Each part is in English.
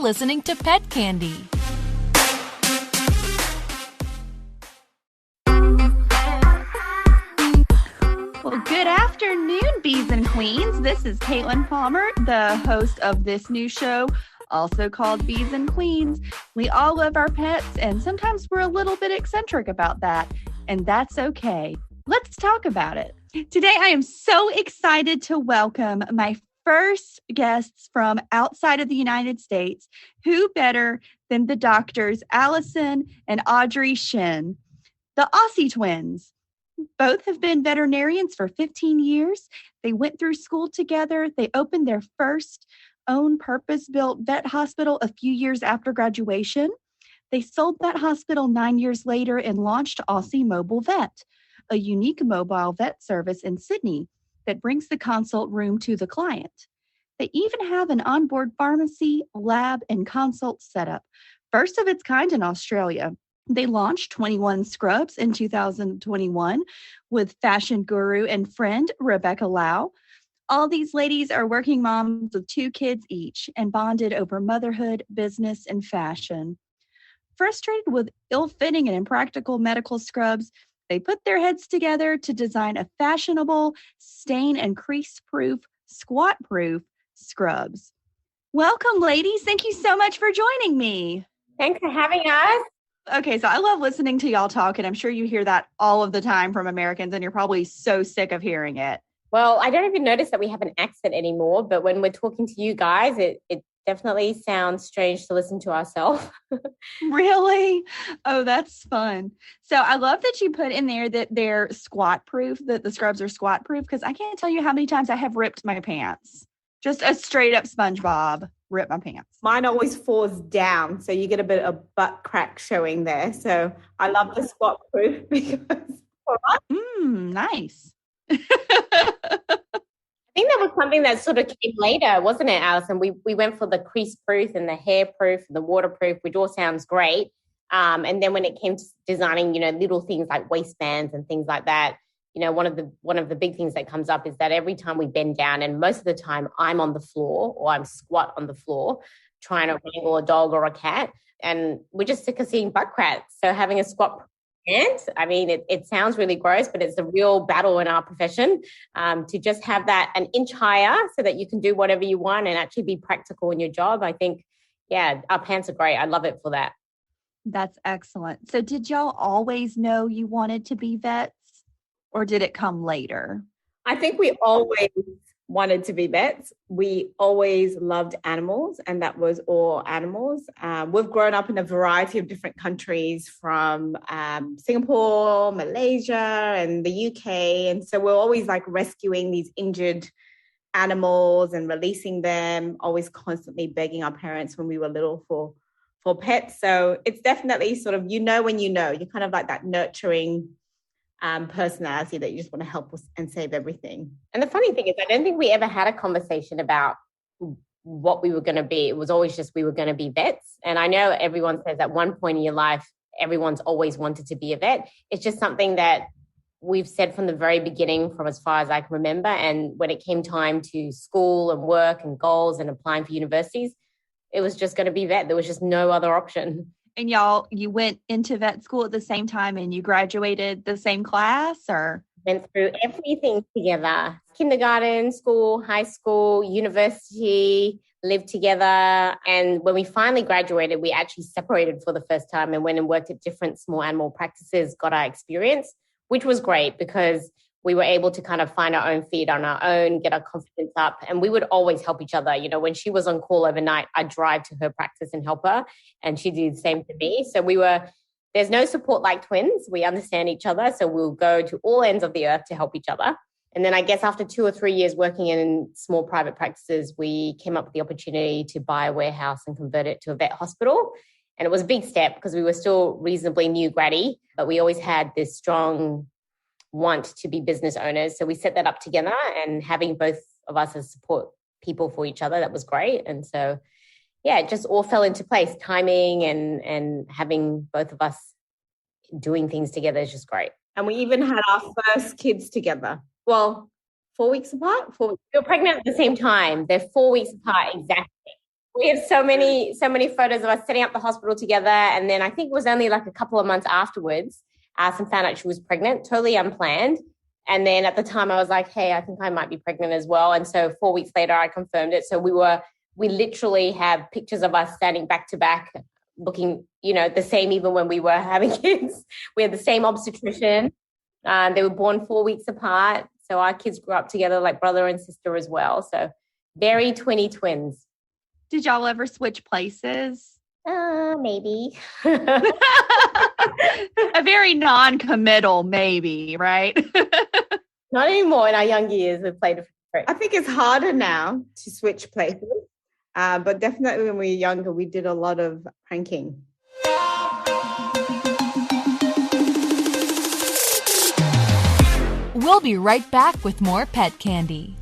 listening to Pet Candy. Well, good afternoon, bees and queens. This is Caitlin Palmer, the host of this new show, also called Bees and Queens. We all love our pets, and sometimes we're a little bit eccentric about that, and that's okay. Let's talk about it. Today, I am so excited to welcome my first guests from outside of the United States. Who better than the doctors Alison and Audrey Shen, the Aussie twins. Both have been veterinarians for 15 years. They went through school together. They opened their first own purpose-built vet hospital a few years after graduation. They sold that hospital 9 years later and launched Aussie Mobile Vet, a unique mobile vet service in Sydney that brings the consult room to the client. They even have an onboard pharmacy, lab, and consult setup, first of its kind in Australia. They launched 21 Scrubs in 2021 with fashion guru and friend Rebecca Lau. All these ladies are working moms with 2 kids each and bonded over motherhood, business, and fashion. Frustrated with ill-fitting and impractical medical scrubs, they put their heads together to design a fashionable, stain and crease-proof, squat-proof scrubs. Welcome, ladies. Thank you so much for joining me. Thanks for having us. Okay, so I love listening to y'all talk, and I'm sure you hear that all of the time from Americans, and you're probably so sick of hearing it. Well, I don't even notice that we have an accent anymore, but when we're talking to you guys, it definitely sounds strange to listen to ourselves. Really? Oh, that's fun. So I love that you put in there that they're squat proof, that the scrubs are squat proof, because I can't tell you how many times I have ripped my pants. Just a straight up SpongeBob rip my pants. Mine always falls down, so you get a bit of butt crack showing there. So I love the squat proof because nice. I think that was something that sort of came later, wasn't it, Alison? We went for the crease proof and the hair proof and the waterproof, which all sounds great. And then when it came to designing, little things like waistbands and things like that, one of the big things that comes up is that every time we bend down, and most of the time I'm on the floor or I'm squat on the floor trying to wrangle a dog or a cat, and we're just sick of seeing butt cracks. So having a squat pants, I mean, it sounds really gross, but it's a real battle in our profession to just have that an inch higher so that you can do whatever you want and actually be practical in your job. I think, our pants are great. I love it for that. That's excellent. So did y'all always know you wanted to be vets, or did it come later? I think we always wanted to be vets. We always loved animals, and that was all animals. We've grown up in a variety of different countries, from Singapore, Malaysia, and the UK. And so we're always like rescuing these injured animals and releasing them, always constantly begging our parents when we were little for pets. So it's definitely sort of, when you're kind of like that nurturing personality that you just want to help us and save everything. And the funny thing is, I don't think we ever had a conversation about what we were going to be. It was always just we were going to be vets. And I know everyone says at one point in your life, everyone's always wanted to be a vet. It's just something that we've said from the very beginning, from as far as I can remember. And when it came time to school and work and goals and applying for universities, it was just going to be vet. There was just no other option. And you went into vet school at the same time and you graduated the same class, or? Went through everything together. Kindergarten, school, high school, university, lived together. And when we finally graduated, we actually separated for the first time and went and worked at different small animal practices, got our experience, which was great because we were able to kind of find our own feet on our own, get our confidence up. And we would always help each other. When she was on call overnight, I'd drive to her practice and help her. And she did the same to me. So there's no support like twins. We understand each other. So we'll go to all ends of the earth to help each other. And then I guess after 2 or 3 years working in small private practices, we came up with the opportunity to buy a warehouse and convert it to a vet hospital. And it was a big step because we were still reasonably new graddy, but we always had this strong want to be business owners. So we set that up together, and having both of us as support people for each other, that was great. And so, it just all fell into place. Timing and having both of us doing things together is just great. And we even had our first kids together. Well, 4 weeks apart? 4 weeks. We were pregnant at the same time. They're 4 weeks apart exactly. We have so many photos of us setting up the hospital together. And then I think it was only like a couple of months afterwards, Alison found out she was pregnant, totally unplanned. And then at the time I was like, hey, I think I might be pregnant as well. And so 4 weeks later, I confirmed it. So we literally have pictures of us standing back to back, looking, the same even when we were having kids. We had the same obstetrician. They were born 4 weeks apart. So our kids grew up together like brother and sister as well. So very twins. Did y'all ever switch places? Maybe. A very non-committal maybe, right? Not anymore. In our younger years, we played a trick. I think it's harder now to switch places. But definitely when we were younger, we did a lot of pranking. We'll be right back with more pet candy.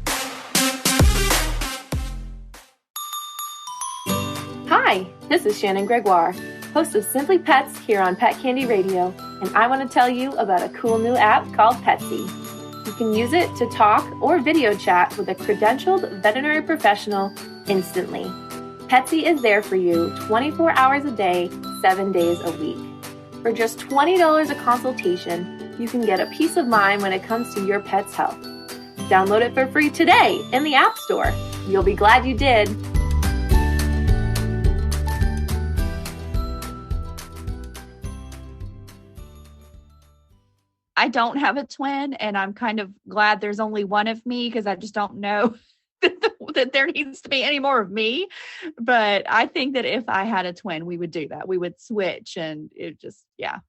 Hi, this is Shannon Gregoire, host of Simply Pets here on Pet Candy Radio, and I want to tell you about a cool new app called Petzey. You can use it to talk or video chat with a credentialed veterinary professional instantly. Petzey is there for you 24 hours a day, 7 days a week. For just $20 a consultation, you can get a peace of mind when it comes to your pet's health. Download it for free today in the App Store. You'll be glad you did. I don't have a twin, and I'm kind of glad there's only one of me because I just don't know that there needs to be any more of me. But I think that if I had a twin, we would do that. We would switch, and it just, yeah.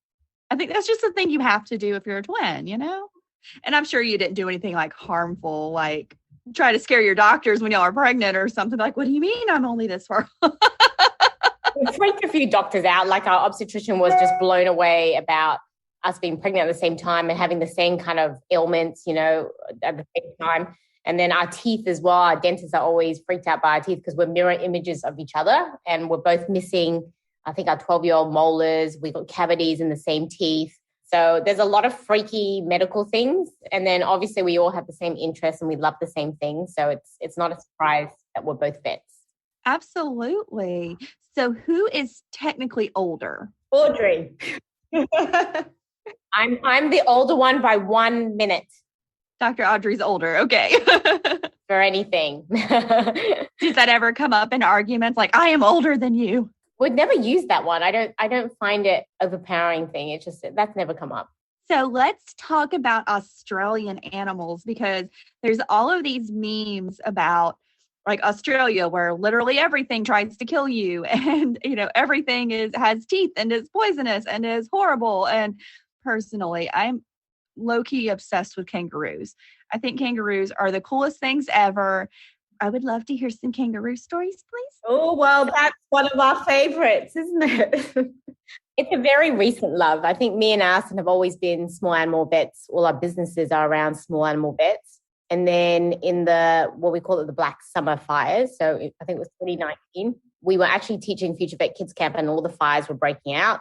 I think that's just the thing you have to do if you're a twin, And I'm sure you didn't do anything like harmful, like try to scare your doctors when y'all are pregnant or something. Like, what do you mean I'm only this far? We freaked a few doctors out. Like our obstetrician was just blown away about us being pregnant at the same time and having the same kind of ailments, at the same time. And then our teeth as well. Our dentists are always freaked out by our teeth because we're mirror images of each other, and we're both missing, I think, our 12-year-old molars. We've got cavities in the same teeth. So there's a lot of freaky medical things. And then obviously we all have the same interests and we love the same things. So it's not a surprise that we're both vets. Absolutely. So who is technically older? Audrey. I'm the older one by 1 minute. Dr. Audrey's older. Okay. For anything. Does that ever come up in arguments? Like, I am older than you. We'd never use that one. I don't find it overpowering thing. It's just, that's never come up. So let's talk about Australian animals, because there's all of these memes about like Australia where literally everything tries to kill you, and everything has teeth and is poisonous and is horrible. And personally, I'm low-key obsessed with kangaroos. I think kangaroos are the coolest things ever. I would love to hear some kangaroo stories, please. Oh, well, that's one of our favorites, isn't it? It's a very recent love. I think me and Alison have always been small animal vets. All our businesses are around small animal vets. And then in what we call it, the Black Summer fires, so I think it was 2019, we were actually teaching Future Vet Kids Camp and all the fires were breaking out.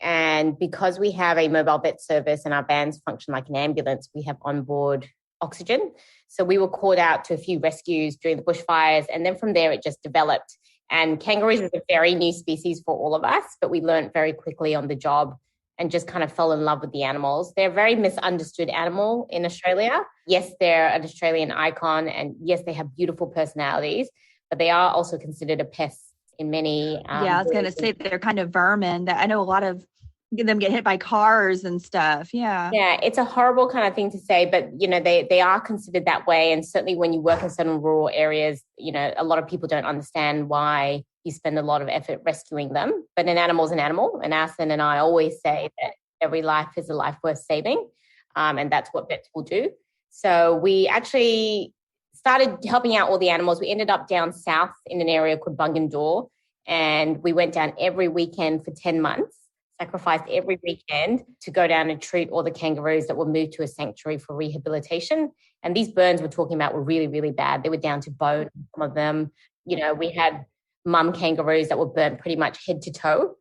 And because we have a mobile vet service and our vans function like an ambulance, we have onboard oxygen. So we were called out to a few rescues during the bushfires. And then from there, it just developed. And kangaroos is a very new species for all of us, but we learned very quickly on the job and just kind of fell in love with the animals. They're a very misunderstood animal in Australia. Yes, they're an Australian icon, and yes, they have beautiful personalities, but they are also considered a pest in many. I was going to say they're kind of vermin. That I know a lot of them get hit by cars and stuff. Yeah. Yeah, it's a horrible kind of thing to say, but they are considered that way. And certainly when you work in certain rural areas, a lot of people don't understand why you spend a lot of effort rescuing them. But an animal is an animal. And Alison and I always say that every life is a life worth saving. And that's what vets will do. So we actually started helping out all the animals. We ended up down south in an area called Bungendore, and we went down every weekend for 10 months, sacrificed every weekend to go down and treat all the kangaroos that were moved to a sanctuary for rehabilitation. And these burns we're talking about were really, really bad. They were down to bone, some of them. We had mum kangaroos that were burnt pretty much head to toe.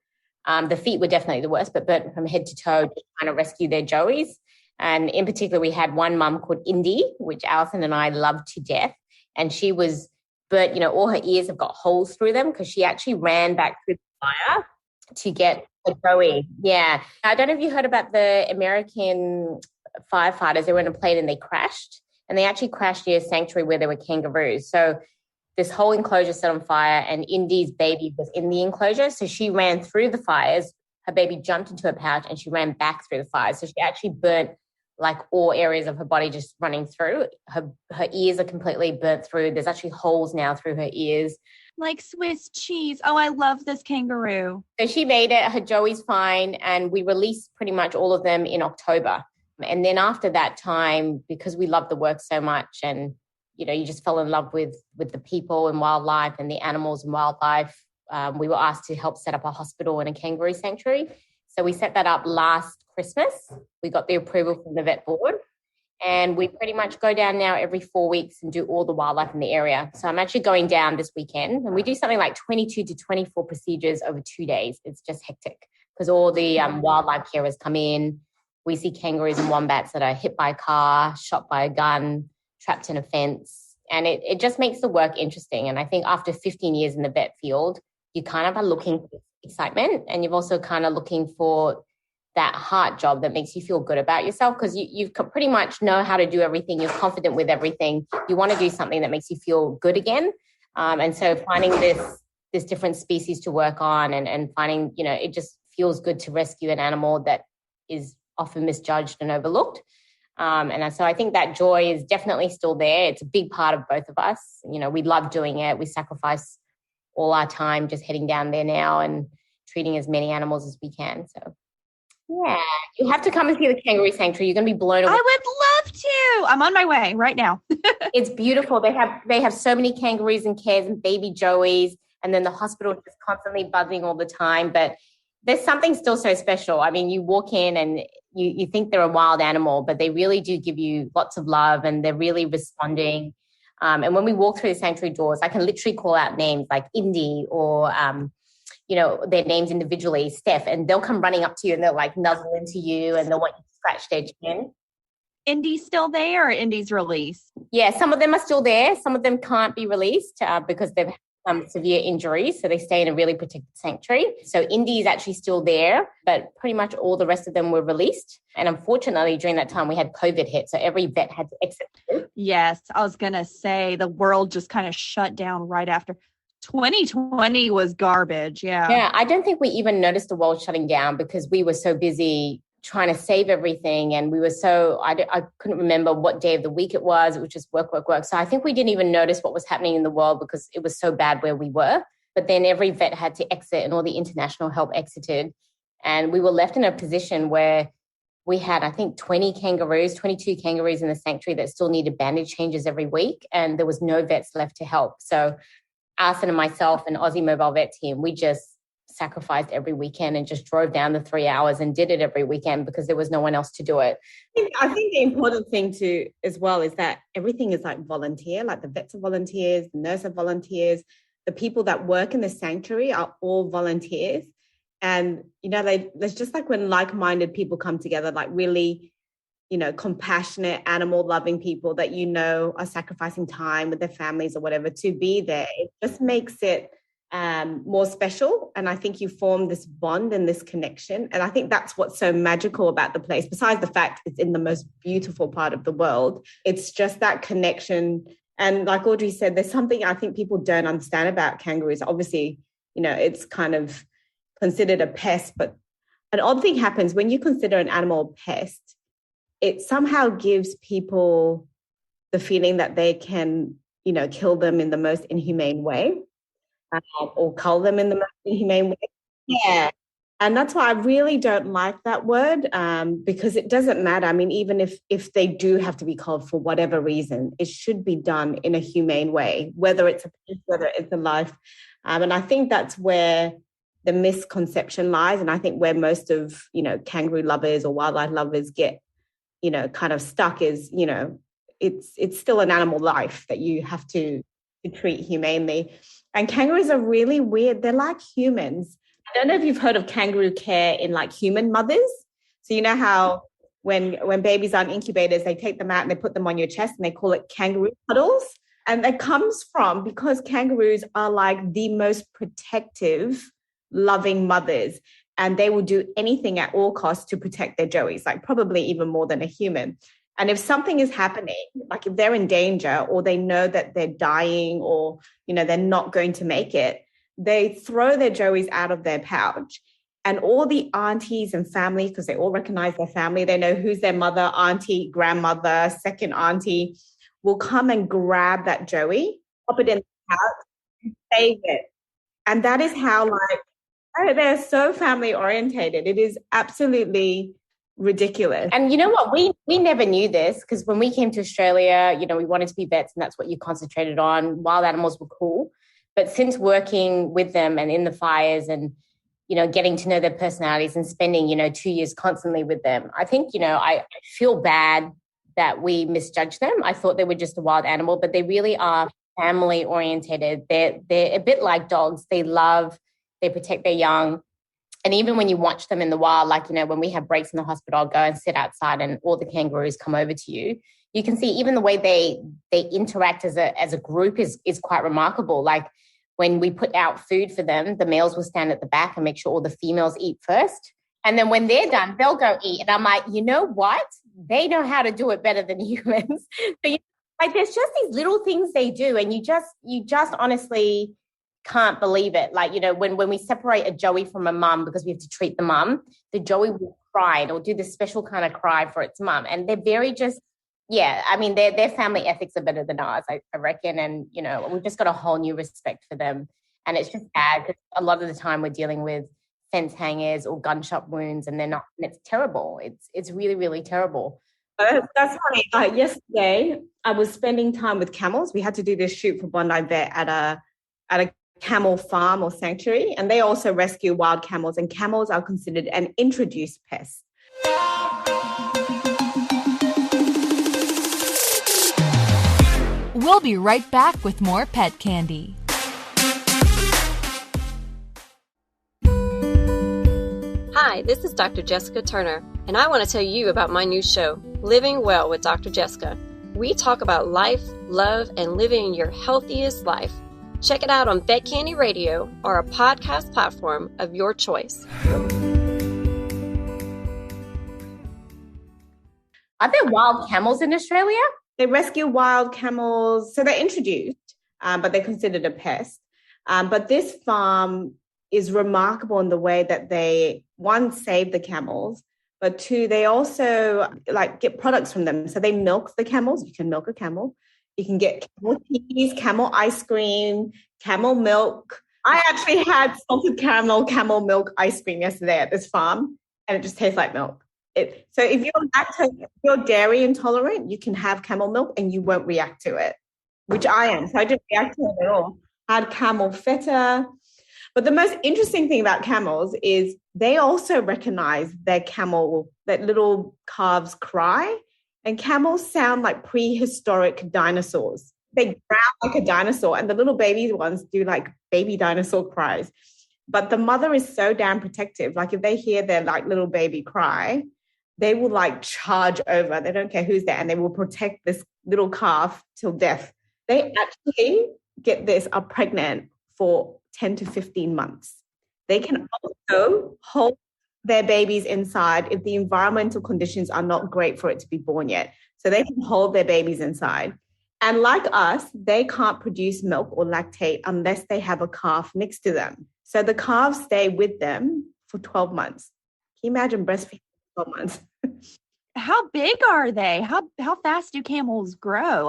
The feet were definitely the worst, but burnt from head to toe, just trying to rescue their joeys. And in particular, we had one mum called Indy, which Alison and I loved to death. And she was burnt, all her ears have got holes through them because she actually ran back through the fire to get a Joey. Yeah. I don't know if you heard about the American firefighters. They were in a plane and they crashed. And they actually crashed near a sanctuary where there were kangaroos. So this whole enclosure set on fire, and Indy's baby was in the enclosure. So she ran through the fires. Her baby jumped into her pouch and she ran back through the fires. So she actually burnt like all areas of her body just running through. Her ears are completely burnt through. There's actually holes now through her ears. Like Swiss cheese. Oh, I love this kangaroo. So she made it. Her Joey's fine. And we released pretty much all of them in October. And then after that time, because we love the work so much and, you just fell in love with the people and wildlife and the animals and wildlife, we were asked to help set up a hospital and a kangaroo sanctuary. So we set that up last Christmas. We got the approval from the vet board. And we pretty much go down now every 4 weeks and do all the wildlife in the area. So I'm actually going down this weekend. And we do something like 22 to 24 procedures over 2 days. It's just hectic because all the wildlife carers come in. We see kangaroos and wombats that are hit by a car, shot by a gun, trapped in a fence. And it just makes the work interesting. And I think after 15 years in the vet field, you kind of are looking for excitement, and you're also kind of looking for that heart job that makes you feel good about yourself because you pretty much know how to do everything. You're confident with everything. You want to do something that makes you feel good again. And so finding this different species to work on and finding, it just feels good to rescue an animal that is often misjudged and overlooked. And so I think that joy is definitely still there. It's a big part of both of us. We love doing it. We sacrifice all our time just heading down there now and treating as many animals as we can. So, yeah, you have to come and see the kangaroo sanctuary. You're going to be blown away. I would love to. I'm on my way right now. It's beautiful. They have so many kangaroos and cares and baby joeys, and then the hospital is just constantly buzzing all the time. But there's something still so special. I mean, you walk in and you think they're a wild animal, but they really do give you lots of love and they're really responding. And when we walk through the sanctuary doors, I can literally call out names like Indy or, their names individually, Steph, and they'll come running up to you and they'll like nuzzle into you and they'll want you to scratch their chin. Indy's still there or Indy's released? Yeah, some of them are still there. Some of them can't be released because they've had severe injuries. So they stay in a really protected sanctuary. So Indy is actually still there, but pretty much all the rest of them were released. And unfortunately, during that time, we had COVID hit. So every vet had to exit. Yes, I was going to say the world just kind of shut down right after. 2020 was garbage. Yeah. Yeah. I don't think we even noticed the world shutting down because we were so busy trying to save everything. And we were I couldn't remember what day of the week it was. It was just work. So I think we didn't even notice what was happening in the world because it was so bad where we were. But then every vet had to exit and all the international help exited. And we were left in a position where we had, I think, 22 kangaroos in the sanctuary that still needed bandage changes every week. And there was no vets left to help. So Alison and myself and Aussie Mobile Vet Team, we just sacrificed every weekend and just drove down the 3 hours and did it every weekend because there was no one else to do it. I think the important thing too as well is that everything is like volunteer, like the vets are volunteers, the nurses are volunteers, the people that work in the sanctuary are all volunteers. And, there's just like when like-minded people come together, like really, compassionate, animal-loving people that are sacrificing time with their families or whatever to be there. It just makes it more special. And I think you form this bond and this connection. And I think that's what's so magical about the place. Besides the fact it's in the most beautiful part of the world, it's just that connection. And like Audrey said, there's something I think people don't understand about kangaroos. Obviously, it's kind of considered a pest, but an odd thing happens when you consider an animal a pest. It somehow gives people the feeling that they can, kill them in the most inhumane way or cull them in the most inhumane way. Yeah. And that's why I really don't like that word because it doesn't matter. I mean, even if they do have to be culled for whatever reason, it should be done in a humane way, whether it's a pest, whether it's a life. And I think that's where the misconception lies. And I think where most of, kangaroo lovers or wildlife lovers get, kind of stuck is, it's still an animal life that you have to treat humanely. And kangaroos are really weird. They're like humans. I don't know if you've heard of kangaroo care in like human mothers. So you know how when babies are in incubators, they take them out and they put them on your chest and they call it kangaroo cuddles. And that comes from because kangaroos are like the most protective, loving mothers. And they will do anything at all costs to protect their joeys, like probably even more than a human. And if something is happening, like if they're in danger or they know that they're dying or, they're not going to make it, they throw their joeys out of their pouch. And all the aunties and family, because they all recognize their family, they know who's their mother, auntie, grandmother, second auntie, will come and grab that joey, pop it in the pouch, and save it. And that is how, they're so family orientated. It is absolutely ridiculous. And you know what? We never knew this because when we came to Australia, we wanted to be vets and that's what you concentrated on. Wild animals were cool. But since working with them and in the fires and, getting to know their personalities and spending, 2 years constantly with them, I think, I feel bad that we misjudged them. I thought they were just a wild animal, but they really are family orientated. They're a bit like dogs. They protect their young. And even when you watch them in the wild, when we have breaks in the hospital, I'll go and sit outside and all the kangaroos come over to you. You can see even the way they interact as a group is quite remarkable. Like when we put out food for them, the males will stand at the back and make sure all the females eat first. And then when they're done, they'll go eat. And I'm like, you know what? They know how to do it better than humans. So there's just these little things they do. And you just honestly can't believe it. When we separate a joey from a mum because we have to treat the mum, the joey will cry. It'll do this special kind of cry for its mum. And they're very their family ethics are better than ours, I reckon. And, we've just got a whole new respect for them. And it's just sad because a lot of the time we're dealing with fence hangers or gunshot wounds and they're not, and it's terrible. It's really, really terrible. That's funny. Yesterday, I was spending time with camels. We had to do this shoot for Bondi Vet at a camel farm or sanctuary, and they also rescue wild camels, and camels are considered an introduced pest. We'll be right back with more pet candy. Hi, this is Dr. Jessica Turner, and I want to tell you about my new show, Living Well with Dr. Jessica. We talk about life, love, and living your healthiest life. Check it out on Vet Candy Radio or a podcast platform of your choice. Are there wild camels in Australia? They rescue wild camels. So they're introduced, but they're considered a pest. But this farm is remarkable in the way that they, one, save the camels, but two, they also get products from them. So they milk the camels. You can milk a camel. You can get camel cheese, camel ice cream, camel milk. I actually had salted caramel camel milk ice cream yesterday at this farm, and it just tastes like milk. So if you're dairy intolerant, you can have camel milk and you won't react to it, which I am. So I didn't react to it at all. I had camel feta. But the most interesting thing about camels is they also recognize that little calves cry. And camels sound like prehistoric dinosaurs. They growl like a dinosaur, and the little baby ones do like baby dinosaur cries. But the mother is so damn protective. Like if they hear their little baby cry, they will charge over. They don't care who's there, and they will protect this little calf till death. They actually, get this, are pregnant for 10 to 15 months. They can also hold their babies inside if the environmental conditions are not great for it to be born yet. So they can hold their babies inside. And like us, they can't produce milk or lactate unless they have a calf next to them. So the calves stay with them for 12 months. Can you imagine breastfeeding for 12 months? How big are they? How fast do camels grow?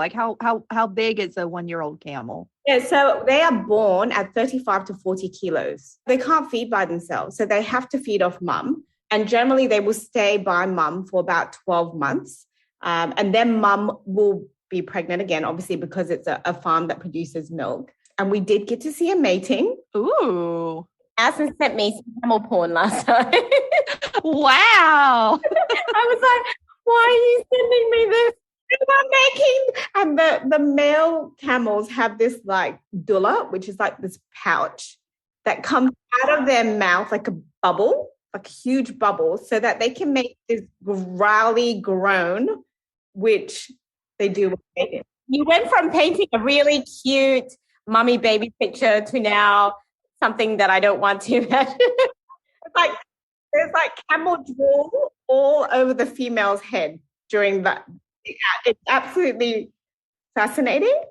How big is a 1-year-old camel? Yeah, so they are born at 35 to 40 kilos. They can't feed by themselves, so they have to feed off mum. And generally, they will stay by mum for about 12 months. And then mum will be pregnant again, obviously, because it's a farm that produces milk. And we did get to see a mating. Ooh. Alison sent me some camel porn last time. Wow. I was like, why are you sending me this? And the male camels have this dulla, which is this pouch that comes out of their mouth like a bubble, like a huge bubble, so that they can make this growly groan, which they do with mating. You went from painting a really cute mummy baby picture to now something that I don't want to imagine. There's like camel drool all over the female's head during that. It's absolutely fascinating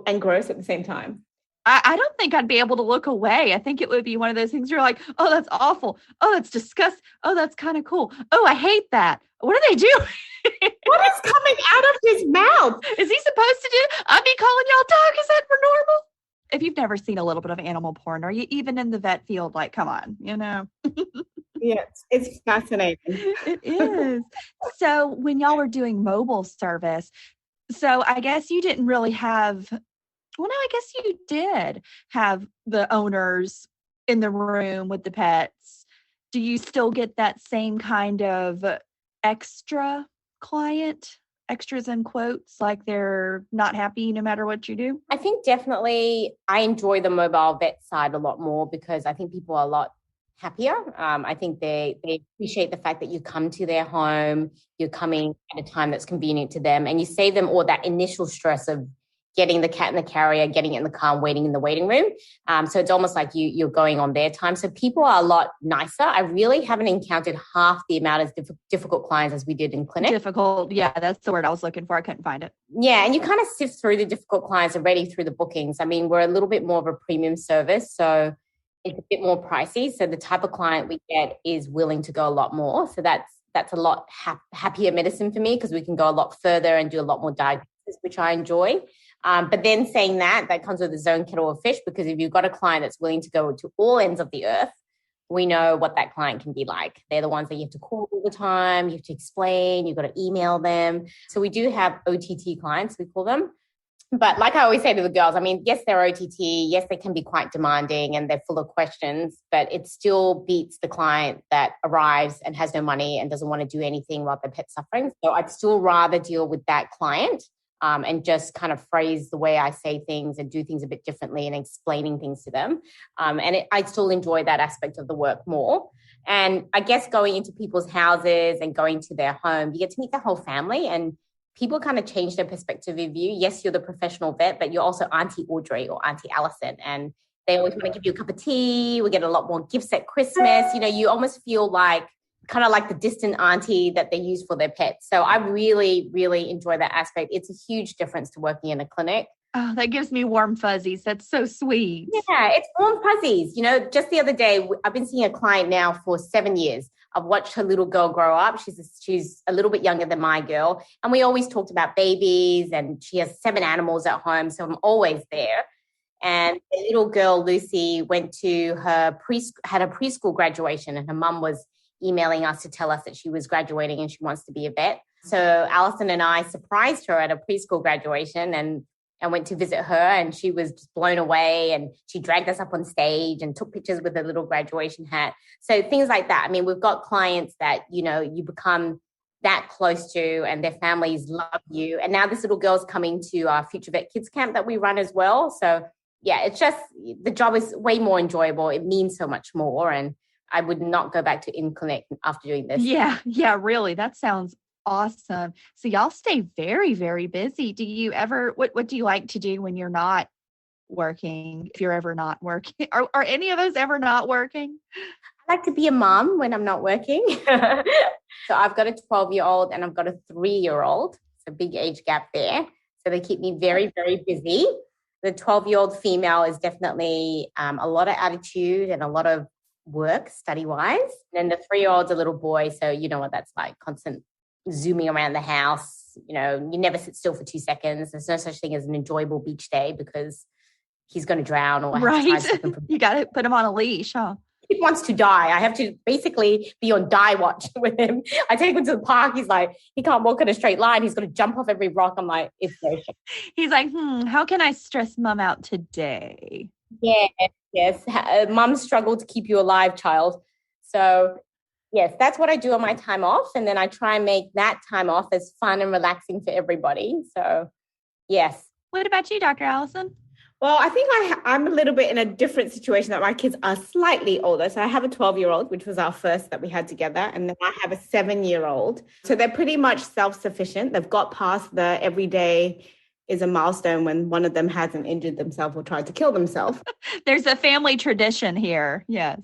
and gross at the same time. I don't think I'd be able to look away. I think it would be one of those things you're like, oh, that's awful. Oh, that's disgusting. Oh, that's kind of cool. Oh, I hate that. What are they doing? What is coming out of his mouth? Is he supposed to do? I'd be calling y'all dog. Is that for normal? If you've never seen a little bit of animal porn, or you even in the vet field, like, come on, you know? Yes, it's fascinating. It is. So when y'all were doing mobile service, so I guess you didn't really have, well, no, I guess you did have the owners in the room with the pets. Do you still get that same kind of extra client, extras in quotes, like they're not happy no matter what you do? I think definitely I enjoy the mobile vet side a lot more because I think people are a lot happier. I think they appreciate the fact that you come to their home, you're coming at a time that's convenient to them, and you save them all that initial stress of getting the cat in the carrier, getting it in the car and waiting in the waiting room. So it's almost like you're going on their time. So people are a lot nicer. I really haven't encountered half the amount of difficult clients as we did in clinic. Difficult. Yeah, that's the word I was looking for. I couldn't find it. Yeah, and you kind of sift through the difficult clients already through the bookings. I mean, we're a little bit more of a premium service, so it's a bit more pricey. So the type of client we get is willing to go a lot more. So that's a lot happier medicine for me because we can go a lot further and do a lot more diagnosis, which I enjoy. But then saying that comes with its own kettle of fish, because if you've got a client that's willing to go to all ends of the earth, we know what that client can be like. They're the ones that you have to call all the time, you have to explain, you've got to email them. So we do have OTT clients, we call them. But like I always say to the girls, I mean, yes, they're OTT. Yes, they can be quite demanding and they're full of questions, but it still beats the client that arrives and has no money and doesn't want to do anything while their pet's suffering. So I'd still rather deal with that client and just kind of phrase the way I say things and do things a bit differently and explaining things to them. I still enjoy that aspect of the work more. And I guess going into people's houses and going to their home, you get to meet the whole family, and people kind of change their perspective of you. Yes, you're the professional vet, but you're also Auntie Audrey or Auntie Alison. And they always want to give you a cup of tea. We get a lot more gifts at Christmas. You know, you almost feel like kind of like the distant auntie that they use for their pets. So I really, really enjoy that aspect. It's a huge difference to working in a clinic. Oh, that gives me warm fuzzies. That's so sweet. Yeah, it's warm fuzzies. You know, just the other day, I've been seeing a client now for 7 years. I've watched her little girl grow up. She's a little bit younger than my girl. And we always talked about babies, and she has 7 animals at home. So I'm always there. And the little girl, Lucy, went to had a preschool graduation, and her mum was emailing us to tell us that she was graduating and she wants to be a vet. So Alison and I surprised her at a preschool graduation and went to visit her, and she was just blown away, and she dragged us up on stage and took pictures with her little graduation hat. So things like that. I mean, we've got clients that, you know, you become that close to, and their families love you. And now this little girl's coming to our Future Vet Kids Camp that we run as well. So yeah, it's just, the job is way more enjoyable. It means so much more. And I would not go back to in-clinic after doing this. Yeah, really. That sounds awesome. So y'all stay very, very busy. Do you ever, what do you like to do when you're not working, if you're ever not working? Are any of us ever not working? I like to be a mom when I'm not working. So I've got a 12-year-old and I've got a 3-year-old. It's a big age gap there. So they keep me very, very busy. The 12-year-old female is definitely a lot of attitude and a lot of work study-wise. And then the 3-year-old's a little boy. So you know what that's like, constant zooming around the house. You know, you never sit still for 2 seconds. There's no such thing as an enjoyable beach day because he's going to drown or right. You got to put him on a leash, huh? He wants to die. I have to basically be on die watch with him. I take him to the park. He's like, he can't walk in a straight line. He's got to jump off every rock. I'm like, it's very shit. He's like, how can I stress mom out today? Yes. Mum struggled to keep you alive, child. So yes, that's what I do on my time off. And then I try and make that time off as fun and relaxing for everybody. So yes. What about you, Dr. Alison? Well, I think I'm a little bit in a different situation, that my kids are slightly older. So I have a 12-year-old, which was our first that we had together. And then I have a 7-year-old. So they're pretty much self-sufficient. They've got past the everyday is a milestone when one of them hasn't injured themselves or tried to kill themselves. There's a family tradition here. Yes.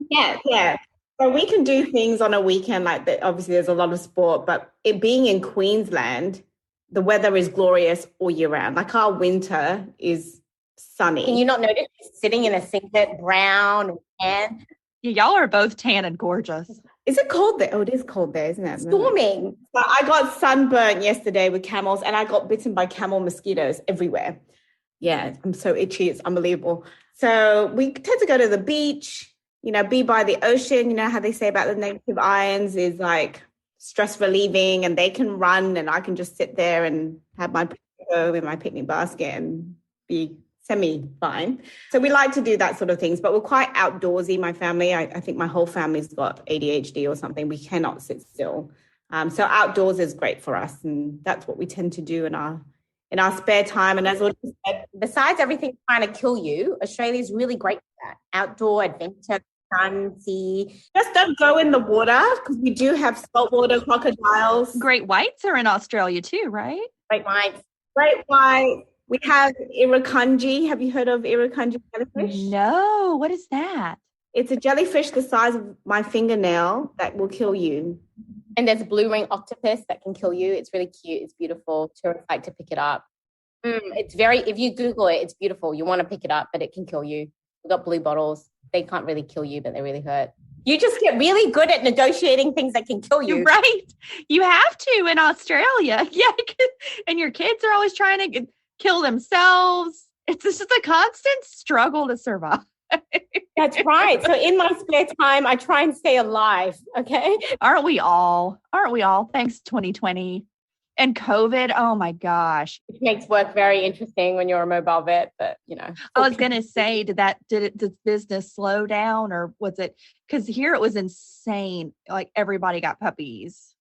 Yeah. So we can do things on a weekend like that. Obviously, there's a lot of sport, but it being in Queensland, the weather is glorious all year round. Like our winter is sunny. Can you not notice sitting in a singlet, brown and tan? Yeah, y'all are both tan and gorgeous. Is it cold there? Oh, it is cold there, isn't it? Storming. So I got sunburnt yesterday with camels, and I got bitten by camel mosquitoes everywhere. Yeah, I'm so itchy. It's unbelievable. So we tend to go to the beach, be by the ocean. You know how they say about the negative ions is like stress relieving, and they can run and I can just sit there and have my potato in my picnic basket and be semi-fine. So we like to do that sort of things, but we're quite outdoorsy, my family. I think my whole family's got ADHD or something. We cannot sit still. So outdoors is great for us, and that's what we tend to do in our spare time. And as Audrey said, besides everything trying to kill you, Australia is really great for that. Outdoor adventure, sun, sea. Just don't go in the water, because we do have saltwater crocodiles. Great whites are in Australia too, right? Great whites. Great white. We have irukandji. Have you heard of irukandji jellyfish? No. What is that? It's a jellyfish the size of my fingernail that will kill you. And there's a blue ring octopus that can kill you. It's really cute. It's beautiful. Tourists like to pick it up. If you Google it, it's beautiful. You want to pick it up, but it can kill you. We've got blue bottles. They can't really kill you, but they really hurt. You just get really good at negotiating things that can kill you. Right. You have to in Australia. Yeah. And your kids are always trying to kill themselves. It's just a constant struggle to survive. That's right. So in my spare time, I try and stay alive. Okay. Aren't we all? Thanks 2020 and COVID. Oh my gosh. Which makes work very interesting when you're a mobile vet, but I was going to say, did business slow down, or was it, because here it was insane. Like everybody got puppies.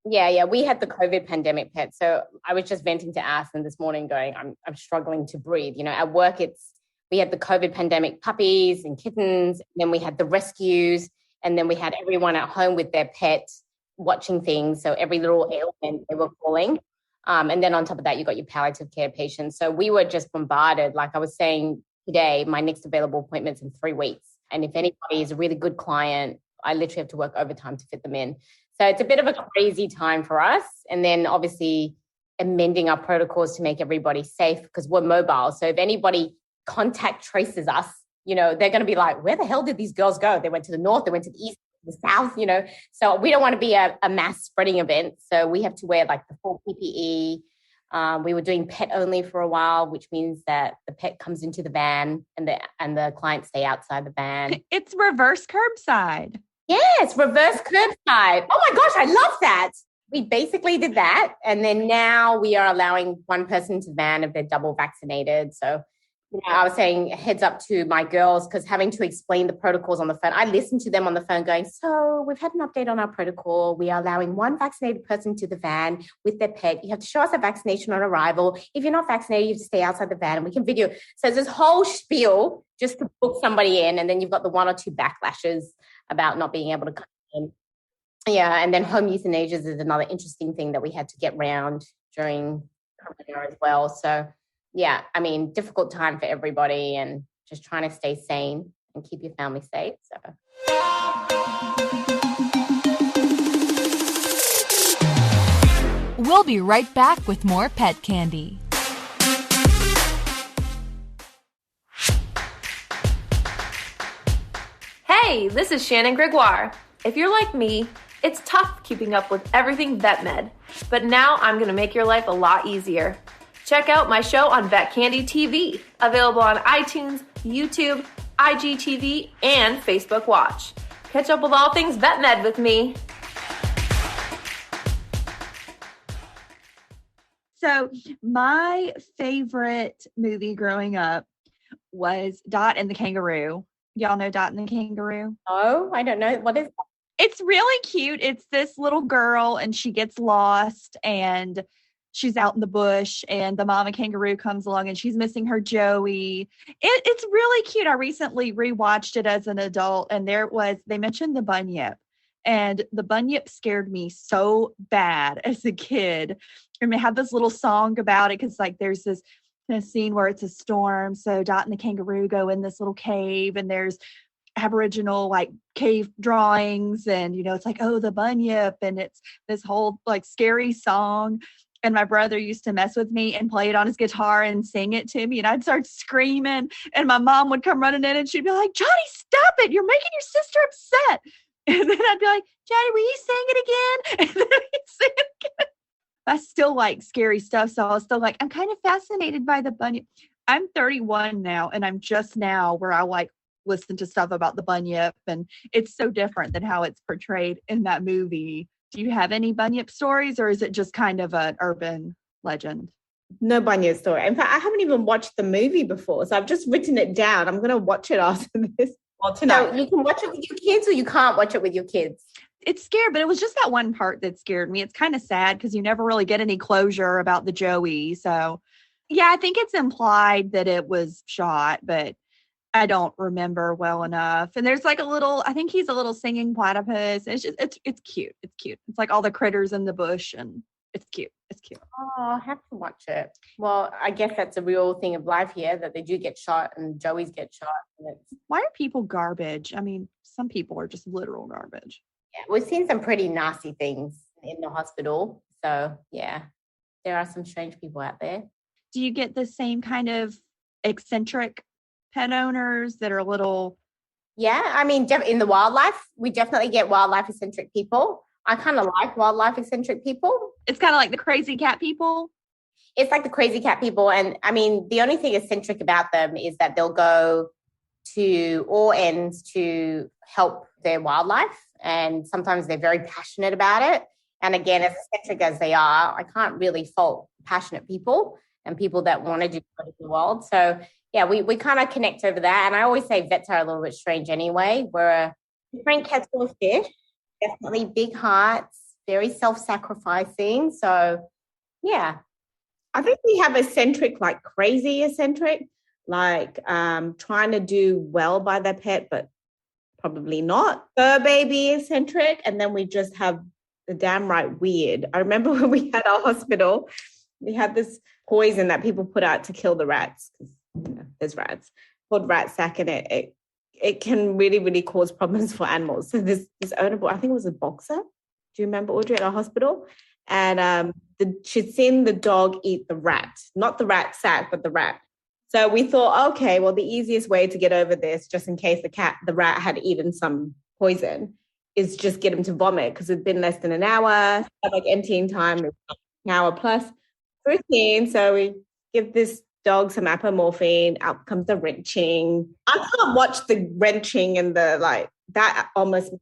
Yeah. We had the COVID pandemic pet. So I was just venting to Alison this morning going, I'm struggling to breathe. At work, we had the COVID pandemic puppies and kittens. And then we had the rescues. And then we had everyone at home with their pet watching things. So every little ailment they were calling. And then on top of that, you got your palliative care patients. So we were just bombarded. Like I was saying today, my next available appointment's in 3 weeks. And if anybody is a really good client, I literally have to work overtime to fit them in. So it's a bit of a crazy time for us. And then obviously amending our protocols to make everybody safe, because we're mobile. So if anybody contact traces us, they're going to be like, where the hell did these girls go? They went to the north, they went to the east, the south, So we don't want to be a mass spreading event. So we have to wear like the full PPE. We were doing pet only for a while, which means that the pet comes into the van and the clients stay outside the van. It's reverse curbside. Yes, reverse curbside. Oh my gosh, I love that. We basically did that. And then now we are allowing one person to van if they're double vaccinated. So, I was saying heads up to my girls, because having to explain the protocols on the phone, I listened to them on the phone going, so we've had an update on our protocol. We are allowing one vaccinated person to the van with their pet. You have to show us a vaccination on arrival. If you're not vaccinated, you have to stay outside the van and we can video. So it's this whole spiel just to book somebody in. And then you've got the 1 or 2 backlashes about not being able to come in. Yeah, and then home euthanasias is another interesting thing that we had to get round during Corona as well. So, yeah, difficult time for everybody, and just trying to stay sane and keep your family safe. So. We'll be right back with more pet candy. Hey, this is Shannon Gregoire. If you're like me, it's tough keeping up with everything vet med, but now I'm going to make your life a lot easier. Check out my show on Vet Candy TV, available on iTunes, YouTube, IGTV, and Facebook Watch. Catch up with all things vet med with me. So my favorite movie growing up was Dot and the Kangaroo. Y'all know Dot and the Kangaroo? Oh, I don't know. What is that? It's really cute. It's this little girl and she gets lost and she's out in the bush and the mama kangaroo comes along and she's missing her Joey. It's really cute. I recently rewatched it as an adult and they mentioned the bunyip. And the bunyip scared me so bad as a kid. And they have this little song about it because like there's this scene where it's a storm. So Dot and the kangaroo go in this little cave and there's Aboriginal like cave drawings and, you know, it's like, oh, the bunyip. And it's this whole like scary song. And my brother used to mess with me and play it on his guitar and sing it to me. And I'd start screaming and my mom would come running in and she'd be like, Johnny, stop it. You're making your sister upset. And then I'd be like, Johnny, will you sing it again? And then he'd sing it again. I still like scary stuff. So I was still like, I'm kind of fascinated by the bunyip. I'm 31 now. And I'm just now where I like listen to stuff about the bunyip. And it's so different than how it's portrayed in that movie. Do you have any bunyip stories or is it just kind of an urban legend? No bunyip story. In fact, I haven't even watched the movie before. So I've just written it down. I'm going to watch it after this. Well, tonight. So you can watch it with your kids or you can't watch it with your kids? It's scared, but it was just that one part that scared me. It's kind of sad because you never really get any closure about the Joey. So yeah, I think it's implied that it was shot, but I don't remember well enough. And there's like a little, I think he's a little singing platypus. It's just, it's cute. It's cute. It's like all the critters in the bush and it's cute. It's cute. Oh, I'll have to watch it. Well, I guess that's a real thing of life here, that they do get shot and Joeys get shot. And why are people garbage? I mean, some people are just literal garbage. Yeah, we've seen some pretty nasty things in the hospital. So yeah, there are some strange people out there. Do you get the same kind of eccentric pet owners that are a little? Yeah, I mean, in the wildlife, we definitely get wildlife eccentric people. I kind of like wildlife eccentric people. It's kind of like the crazy cat people. It's like the crazy cat people. And I mean, the only thing eccentric about them is that they'll go to all ends to help their wildlife. And sometimes they're very passionate about it. And again, as eccentric as they are, I can't really fault passionate people and people that want to do good in the world. So yeah, we kind of connect over that. And I always say vets are a little bit strange anyway. We're a different kettle of fish, definitely big hearts, very self-sacrificing. So yeah. I think we have eccentric, like crazy eccentric, like trying to do well by their pet, but probably not. Fur baby eccentric. And then we just have the damn right weird. I remember when we had our hospital, we had this poison that people put out to kill the rats. You know, there's rats called rat sac, and it can really, really cause problems for animals. So this owner, I think it was a boxer. Do you remember, Audrey, at our hospital? And she'd seen the dog eat the rat, not the rat sac, but the rat. So we thought, okay, well, the easiest way to get over this, just in case the rat had eaten some poison, is just get him to vomit, because it'd been less than an hour, like emptying time, an hour plus routine. So we give this dog some apomorphine, out comes the wrenching. I can't watch the wrenching and the like, that almost,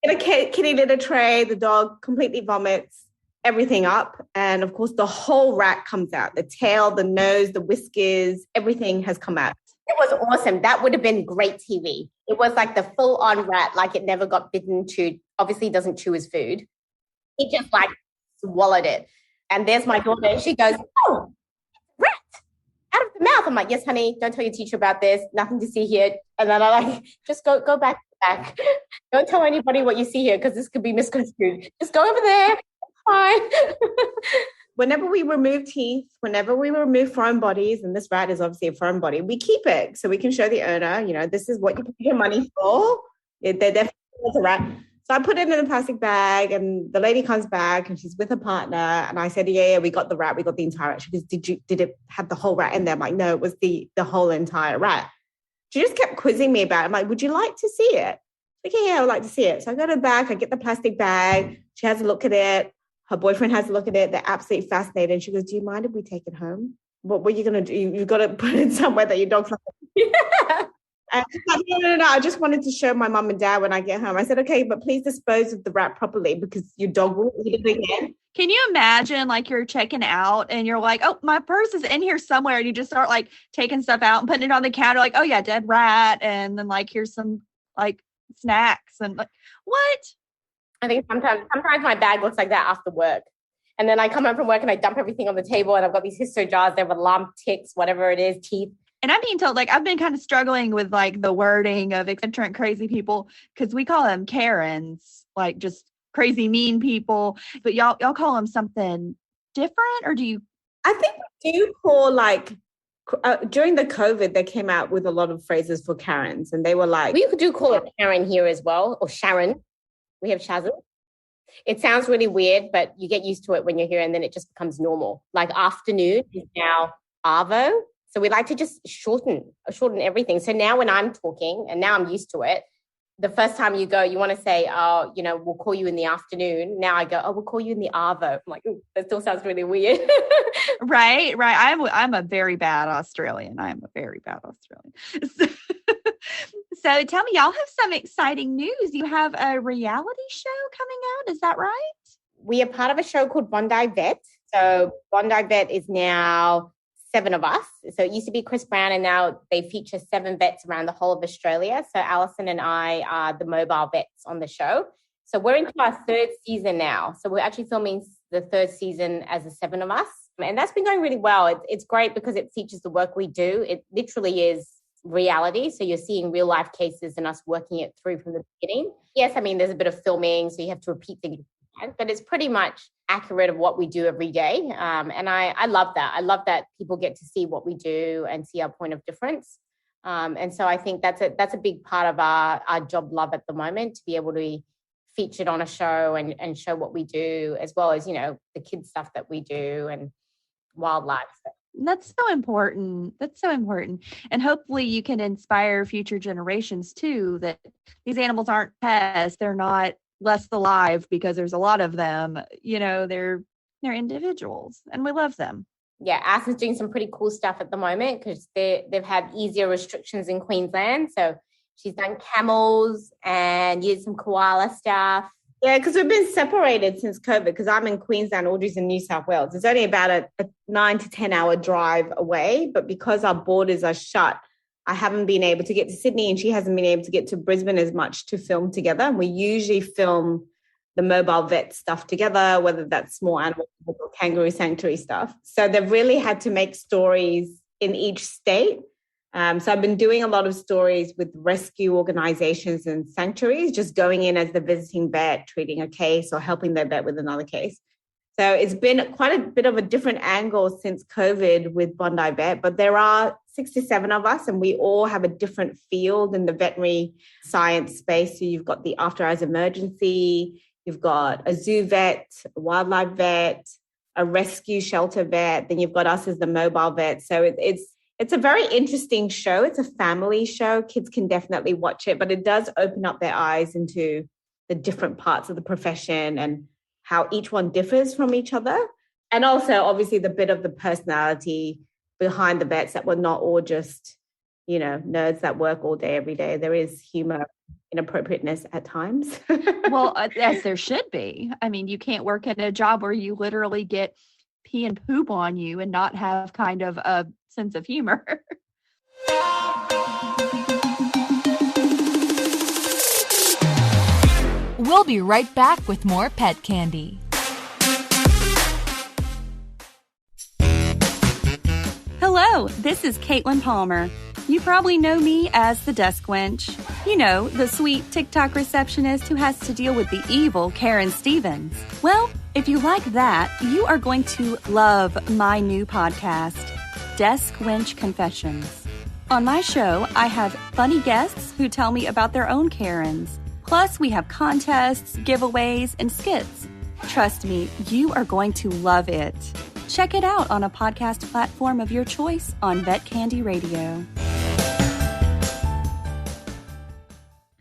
in a kitty litter tray, the dog completely vomits everything up. And of course, the whole rat comes out, the tail, the nose, the whiskers, everything has come out. It was awesome. That would have been great TV. It was like the full on rat, like it never got bitten, chewed. Obviously doesn't chew his food. He just like swallowed it. And there's my daughter, and she goes, oh, rat out of the mouth. I'm like, yes, honey, don't tell your teacher about this. Nothing to see here. And then I like, just go back. Don't tell anybody what you see here, because this could be misconstrued. Just go over there. Fine. Whenever we remove teeth, whenever we remove foreign bodies, and this rat is obviously a foreign body, we keep it so we can show the owner, you know, this is what you put your money for. They're definitely a rat. So I put it in a plastic bag, and the lady comes back and she's with her partner. And I said, yeah, we got the rat. We got the entire rat. She goes, did it have the whole rat in there? I'm like, no, it was the whole entire rat. She just kept quizzing me about it. I'm like, would you like to see it? Like, yeah, I would like to see it. So I go to the back, I get the plastic bag. She has a look at it. Her boyfriend has a look at it. They're absolutely fascinated. And she goes, do you mind if we take it home? What are you going to do? You've got to put it somewhere that your dog's not. Yeah. And she's like, no. I just wanted to show my mum and dad when I get home. I said, okay, but please dispose of the rat properly, because your dog will eat it again. Can you imagine, like, you're checking out and you're like, oh, my purse is in here somewhere. And you just start like taking stuff out and putting it on the counter. Like, oh yeah, dead rat. And then like, here's some like snacks and like, what? I think sometimes my bag looks like that after work. And then I come home from work and I dump everything on the table, and I've got these histo jars there with lump, ticks, whatever it is, teeth. And I'm being told, like, I've been kind of struggling with like the wording of eccentric crazy people because we call them Karens, like just crazy mean people. But y'all call them something different, or do you? I think we do call like during the COVID, they came out with a lot of phrases for Karens, and they were like, we do call it Karen here as well, or Sharon. We have Shazam. It sounds really weird, but you get used to it when you're here, and then it just becomes normal. Like afternoon is now Arvo. So we like to just shorten everything. So now when I'm talking, and now I'm used to it, the first time you go, you want to say, oh, you know, we'll call you in the afternoon. Now I go, oh, we'll call you in the Arvo. I'm like, ooh, that still sounds really weird. Right. I'm a very bad Australian. So tell me, y'all have some exciting news. You have a reality show coming out. Is that right? We are part of a show called Bondi Vet. So Bondi Vet is now 7 of us. So it used to be Chris Brown, and now they feature 7 vets around the whole of Australia. So Alison and I are the mobile vets on the show. So we're into our 3rd season now. So we're actually filming the 3rd season as the 7 of us. And that's been going really well. It's great because it features the work we do. It literally is reality. So you're seeing real life cases and us working it through from the beginning. Yes, I mean, there's a bit of filming, so you have to repeat things, but it's pretty much accurate of what we do every day. And I love that. I love that people get to see what we do and see our point of difference. And so I think that's a big part of our job love at the moment, to be able to be featured on a show and show what we do, as well as, you know, the kids stuff that we do and wildlife. That's so important. And hopefully you can inspire future generations too, that these animals aren't pests. They're not less alive because there's a lot of them. You know, they're individuals and we love them. Yeah, Allison's doing some pretty cool stuff at the moment because they've had easier restrictions in Queensland. So she's done camels and did some koala stuff. Yeah, because we've been separated since COVID, because I'm in Queensland, Audrey's in New South Wales. It's only about a 9 to 10 hour drive away, but because our borders are shut, I haven't been able to get to Sydney, and she hasn't been able to get to Brisbane as much to film together. And we usually film the mobile vet stuff together, whether that's small animals or kangaroo sanctuary stuff. So they've really had to make stories in each state. So I've been doing a lot of stories with rescue organizations and sanctuaries, just going in as the visiting vet, treating a case or helping their vet with another case. So it's been quite a bit of a different angle since COVID with Bondi Vet, but there are 6 to 7 of us, and we all have a different field in the veterinary science space. So you've got the after hours emergency, you've got a zoo vet, a wildlife vet, a rescue shelter vet, then you've got us as the mobile vet. So it's a very interesting show. It's a family show. Kids can definitely watch it, but it does open up their eyes into the different parts of the profession and how each one differs from each other. And also, obviously, the bit of the personality behind the vets, that we're not all just, you know, nerds that work all day, every day. There is humor, inappropriateness at times. Well, as there should be. I mean, you can't work in a job where you literally get pee and poop on you and not have kind of a sense of humor. We'll be right back with more pet candy. Hello, this is Caitlin Palmer. You probably know me as the desk wench. You know, the sweet TikTok receptionist who has to deal with the evil Karen Stevens. Well, if you like that, you are going to love my new podcast, Desk Wench Confessions. On my show, I have funny guests who tell me about their own Karens. Plus, we have contests, giveaways, and skits. Trust me, you are going to love it. Check it out on a podcast platform of your choice on Vet Candy Radio.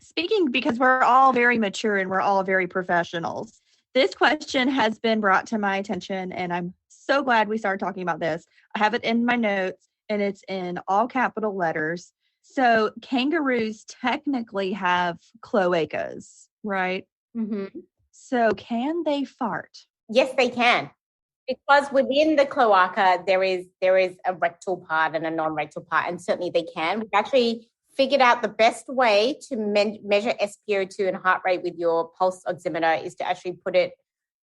Speaking, because we're all very mature and we're all very professionals, this question has been brought to my attention, and I'm so glad we started talking about this. I have it in my notes, and it's in all capital letters. So kangaroos technically have cloacas, right? Mm-hmm. So can they fart? Yes, they can. Because within the cloaca, there is a rectal part and a non-rectal part, and certainly they can. We've actually figured out the best way to measure SpO2 and heart rate with your pulse oximeter is to actually put it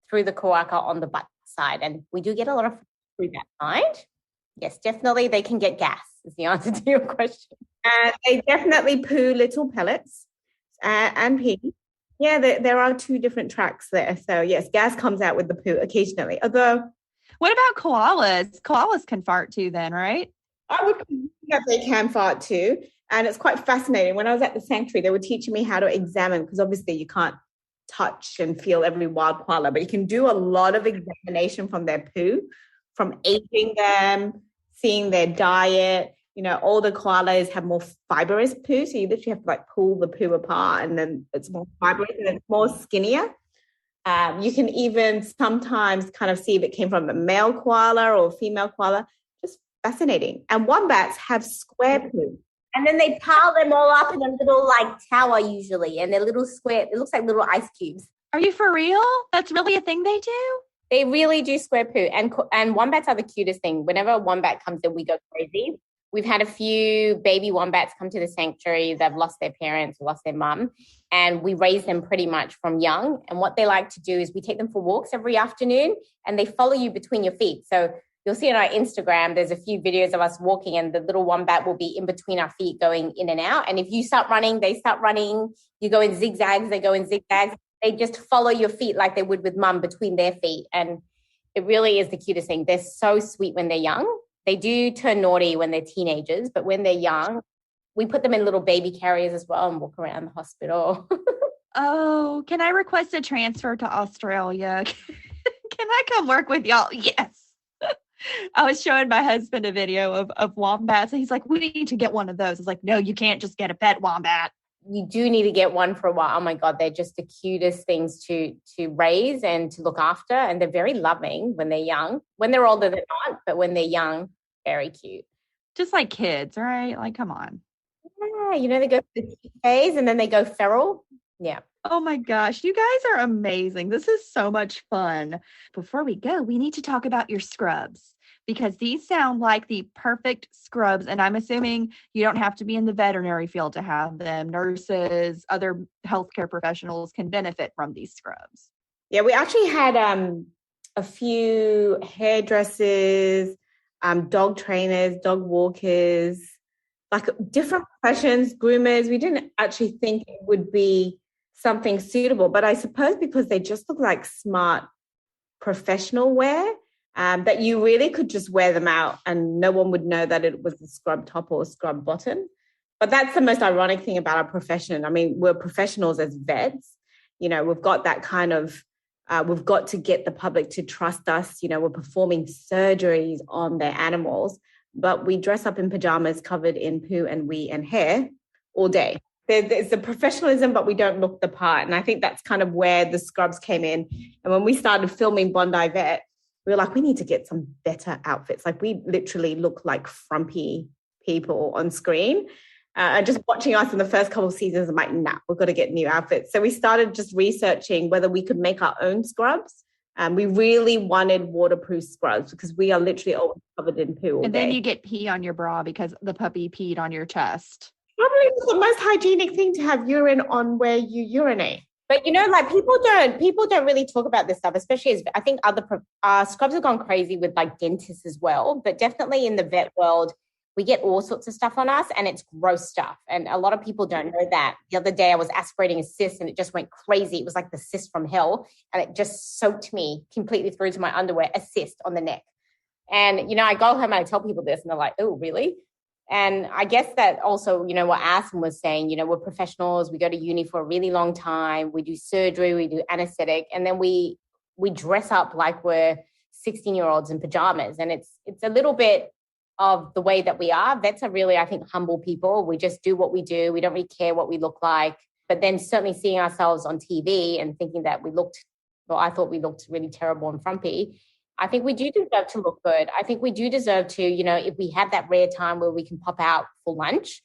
through the cloaca on the butt side. And we do get a lot of through that side. Yes, definitely they can get gas. is the answer to your question. And they definitely poo little pellets and pee. Yeah, there are two different tracks there. So yes, gas comes out with the poo occasionally. Although, what about koalas? Koalas can fart too then, right? I would think that they can fart too. And it's quite fascinating. When I was at the sanctuary, they were teaching me how to examine, because obviously you can't touch and feel every wild koala, but you can do a lot of examination from their poo, from aging them, seeing their diet. You know, older koalas have more fibrous poo, so you literally have to like pull the poo apart, and then it's more fibrous and it's more skinnier. You can even sometimes kind of see if it came from a male koala or a female koala. Just fascinating. And wombats have square poo. And then they pile them all up in a little like tower usually, and they're little square. It looks like little ice cubes. Are you for real? That's really a thing they do? They really do square poo. And wombats are the cutest thing. Whenever a wombat comes in, we go crazy. We've had a few baby wombats come to the sanctuary. They've lost their parents, lost their mum, and we raise them pretty much from young. And what they like to do is we take them for walks every afternoon, and they follow you between your feet. So you'll see on our Instagram, there's a few videos of us walking, and the little wombat will be in between our feet going in and out. And if you start running, they start running. You go in zigzags, they go in zigzags. They just follow your feet like they would with mum between their feet. And it really is the cutest thing. They're so sweet when they're young. They do turn naughty when they're teenagers, but when they're young, we put them in little baby carriers as well and walk around the hospital. Oh, can I request a transfer to Australia? Can I come work with y'all? Yes. I was showing my husband a video of wombats, and he's like, we need to get one of those. I was like, no, you can't just get a pet wombat. You do need to get one for a while. Oh my God, they're just the cutest things to raise and to look after. And they're very loving when they're young. When they're older, they're not, but when they're young, very cute. Just like kids, right? Like, come on. Yeah, you know, they go through the cute phase and then they go feral. Yeah. Oh my gosh, you guys are amazing. This is so much fun. Before we go, we need to talk about your scrubs, because these sound like the perfect scrubs. And I'm assuming you don't have to be in the veterinary field to have them. Nurses, other healthcare professionals can benefit from these scrubs. Yeah, we actually had a few hairdressers, dog trainers, dog walkers, like different professions, groomers. We didn't actually think it would be something suitable, but I suppose because they just look like smart professional wear, that you really could just wear them out and no one would know that it was a scrub top or a scrub bottom. But that's the most ironic thing about our profession. I mean, we're professionals as vets. You know, we've got that kind of, we've got to get the public to trust us. You know, we're performing surgeries on their animals, but we dress up in pajamas covered in poo and wee and hair all day. There's the professionalism, but we don't look the part. And I think that's kind of where the scrubs came in. And when we started filming Bondi Vet, we were like, we need to get some better outfits. Like, we literally look like frumpy people on screen. And just watching us in the first couple of seasons, I'm like, nah, we've got to get new outfits. So we started just researching whether we could make our own scrubs. We really wanted waterproof scrubs because we are literally always covered in poo all And day. then you get pee on your bra because the puppy peed on your chest. Probably the most hygienic thing to have urine on where you urinate. But, you know, like people don't really talk about this stuff, especially as I think other scrubs have gone crazy with like dentists as well. But definitely in the vet world, we get all sorts of stuff on us and it's gross stuff. And a lot of people don't know that. The other day I was aspirating a cyst and it just went crazy. It was like the cyst from hell. And it just soaked me completely through to my underwear, a cyst on the neck. And, you know, I go home and I tell people this and they're like, oh, really? And I guess that also, you know, what Alison was saying, you know, we're professionals. We go to uni for a really long time. We do surgery, we do anesthetic, and then we dress up like we're 16-year-olds in pajamas. And it's a little bit of the way that we are. Vets are really, I think, humble people. We just do what we do. We don't really care what we look like. But then certainly seeing ourselves on TV and thinking that I thought we looked really terrible and frumpy. I think we do deserve to look good. I think we do deserve to, you know, if we have that rare time where we can pop out for lunch,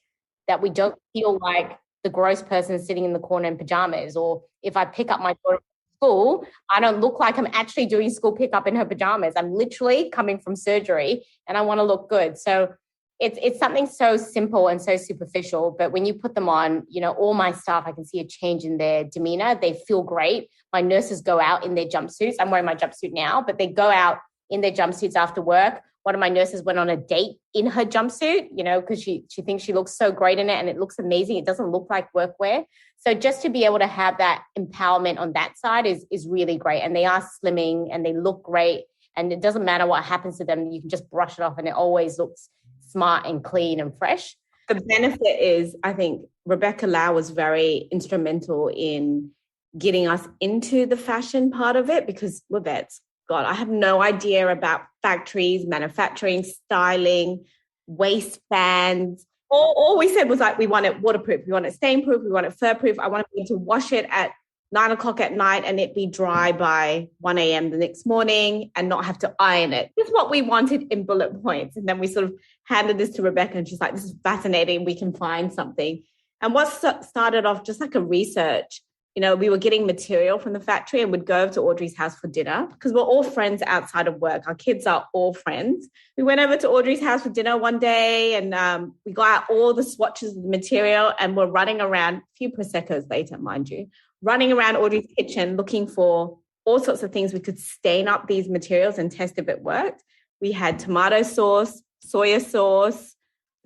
that we don't feel like the gross person sitting in the corner in pajamas. Or if I pick up my daughter from school, I don't look like I'm actually doing school pickup in her pajamas. I'm literally coming from surgery and I want to look good. So it's something so simple and so superficial. But when you put them on, you know, all my staff, I can see a change in their demeanor. They feel great. My nurses go out in their jumpsuits. I'm wearing my jumpsuit now, but they go out in their jumpsuits after work. One of my nurses went on a date in her jumpsuit, because she thinks she looks so great in it and it looks amazing. It doesn't look like workwear. So just to be able to have that empowerment on that side is really great. And they are slimming and they look great. And it doesn't matter what happens to them. You can just brush it off and it always looks smart and clean and fresh. The benefit is, I think Rebecca Lau was very instrumental in getting us into the fashion part of it, because we're vets. God, I have no idea about factories, manufacturing, styling, waistbands. All we said was like, we want it waterproof, we want it stain-proof, we want it fur-proof. I want to be able to wash it at 9:00 at night and it be dry by 1 a.m. the next morning and not have to iron it. This is what we wanted in bullet points. And then we sort of handed this to Rebecca and she's like, this is fascinating. We can find something. And what started off just like a research, we were getting material from the factory and would go over to Audrey's house for dinner because we're all friends outside of work. Our kids are all friends. We went over to Audrey's house for dinner one day and we got out all the swatches of the material and we're running around, a few Prosecco's later, mind you, running around Audrey's kitchen looking for all sorts of things we could stain up these materials and test if it worked. We had tomato sauce, soya sauce,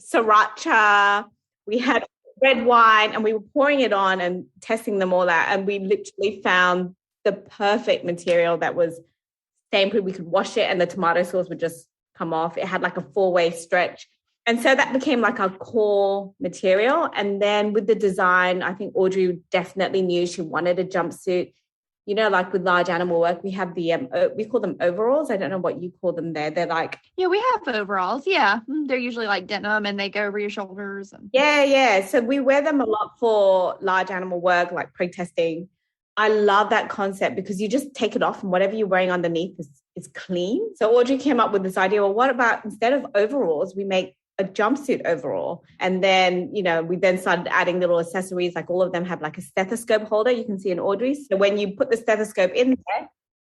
sriracha, we had red wine, and we were pouring it on and testing them all out. And we literally found the perfect material that was stain-proof. We could wash it and the tomato sauce would just come off. It had like a 4-way stretch. And so that became like our core material. And then with the design, I think Audrey definitely knew she wanted a jumpsuit. Like with large animal work, we have we call them overalls. I don't know what you call them there. They're like... Yeah, we have overalls. Yeah. They're usually like denim and they go over your shoulders. Yeah. So we wear them a lot for large animal work, like preg testing. I love that concept because you just take it off and whatever you're wearing underneath is clean. So Audrey came up with this idea, well, what about instead of overalls, we make a jumpsuit overall. And then, we then started adding little accessories, like all of them have like a stethoscope holder you can see in Audrey's. So when you put the stethoscope in there,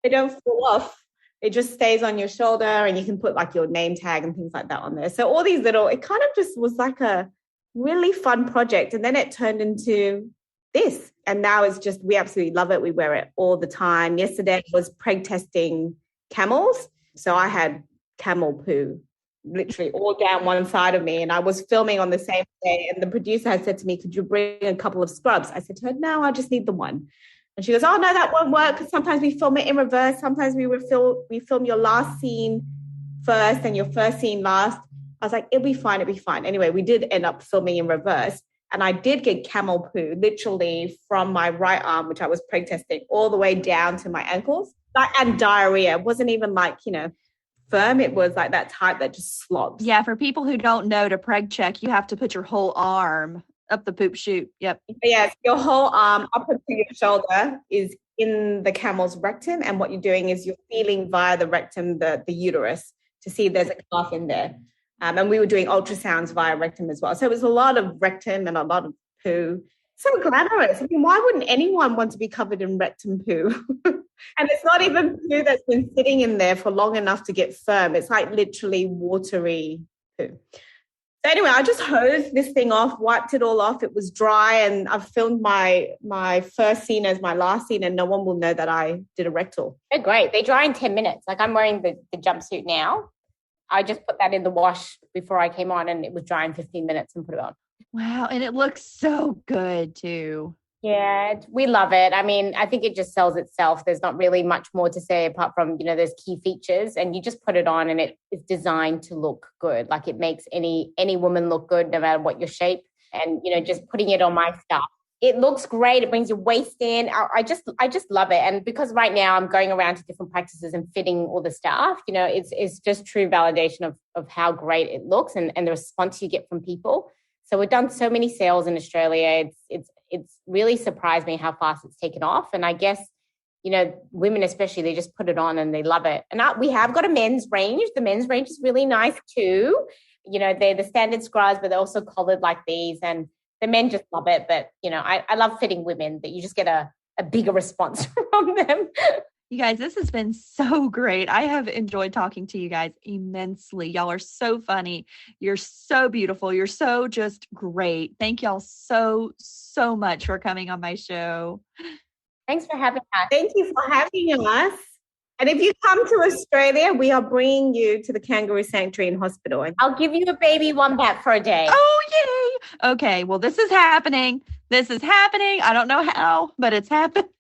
they don't fall off. It just stays on your shoulder and you can put like your name tag and things like that on there. So all these it kind of just was like a really fun project. And then it turned into this. And now it's just, we absolutely love it. We wear it all the time. Yesterday was preg testing camels. So I had camel poo literally all down one side of me and I was filming on the same day and the producer had said to me, could you bring a couple of scrubs? I said to her, no, I just need the one. And she goes, oh no, that won't work because sometimes we film it in reverse. Sometimes we film your last scene first and your first scene last. I was like, it'll be fine. Anyway, we did end up filming in reverse and I did get camel poo literally from my right arm, which I was preg testing, all the way down to my ankles, and diarrhea. It wasn't even like, firm. It was like that type that just slops. Yeah, for people who don't know, to preg check, you have to put your whole arm up the poop chute. Yep. Yes, your whole arm up into your shoulder is in the camel's rectum, and what you're doing is you're feeling via the rectum the uterus to see if there's a calf in there. And we were doing ultrasounds via rectum as well. So it was a lot of rectum and a lot of poo. So glamorous. I mean, why wouldn't anyone want to be covered in rectum poo? And it's not even poo that's been sitting in there for long enough to get firm. It's like literally watery poo. So anyway, I just hosed this thing off, wiped it all off. It was dry and I've filmed my first scene as my last scene and no one will know that I did a rectal. They're great. They dry in 10 minutes. Like I'm wearing the jumpsuit now. I just put that in the wash before I came on and it was dry in 15 minutes and put it on. Wow. And it looks so good too. Yeah, we love it. I mean, I think it just sells itself. There's not really much more to say apart from, those key features and you just put it on and it is designed to look good. Like it makes any woman look good no matter what your shape and, just putting it on my stuff. It looks great. It brings your waist in. I just love it. And because right now I'm going around to different practices and fitting all the staff, it's just true validation of how great it looks and the response you get from people. So we've done so many sales in Australia. It's really surprised me how fast it's taken off. And I guess, women especially, they just put it on and they love it. And we have got a men's range. The men's range is really nice too. They're the standard scrubs, but they're also collared like these. And the men just love it. But, I love fitting women, but you just get a bigger response from them. You guys, this has been so great. I have enjoyed talking to you guys immensely. Y'all are so funny. You're so beautiful. You're so just great. Thank y'all so, so much for coming on my show. Thanks for having us. Thank you for having us. And if you come to Australia, we are bringing you to the Kangaroo Sanctuary and Hospital. I'll give you a baby wombat for a day. Oh, yay. Okay, well, this is happening. I don't know how, but it's happening.